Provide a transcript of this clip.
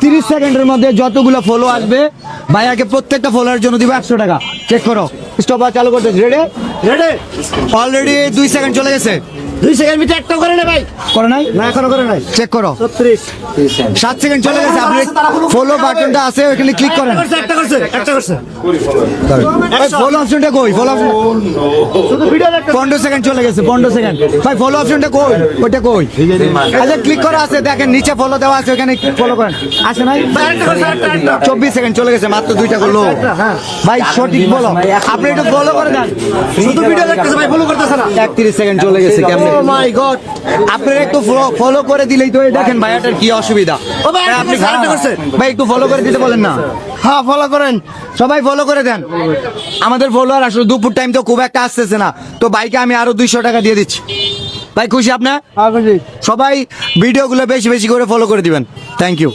30 সেকেন্ডের মধ্যে যতগুলো ফলো আসবে ভাইয়াকে প্রত্যেকটা ফলোয়ার জন্য দিব 100 টাকা। চেক করো, স্টপ চালু করতে রেডি রেডি। অলরেডি 2 সেকেন্ড চলে গেছে। 2 সেকেন্ড ভিতরে একটা করে নে ভাই। করে নাই না এখনো করে নাই। চেক করো। 36 7 সেকেন্ড চলে গেছে। আপনি ফলো বাটনটা আছে ওখানে ক্লিক করেন। একটা করছে ফলো অপশনটা কই? ফলো শুধু ভিডিও দেখতে 15 সেকেন্ড চলে গেছে। 15 সেকেন্ড ভাই, ফলো অপশনটা কই? ওইটা কই? আচ্ছা ক্লিক করা আছে, দেখেন নিচে ফলো দেওয়া আছে, ওখানে ফলো করেন। আসে নাই? 24 সেকেন্ড চলে গেছে, মাত্র 2টা করলো। ভাই সঠিক বলো, আপনি একটু ফলো করে দেন। শুধু ভিডিও দেখতেছে ভাই, ফলো করতেছে না। 31 সেকেন্ড চলে গেছে কেমনে? ও মাই গড। আপনারা একটু ফলো করে দিলেই তো, এই দেখেন ভাইয়াটার কি অসুবিধা। ও ভাই, আপনি আরেকটা করছে। ভাই একটু ফলো করে দিতে বলেন না। হ্যাঁ ফলো করেন। সবাই ফলো করে দেন। আমাদের ফলোয়ার আসলে দুপুর টাইম তো খুব একটা আসতেছে না, তো ভাইকে আমি আরো 200 টাকা দিয়ে দিচ্ছি। ভাই খুশি আপনার? সবাই ভিডিওগুলো বেশি বেশি করে ফলো করে দিবেন। Thank you.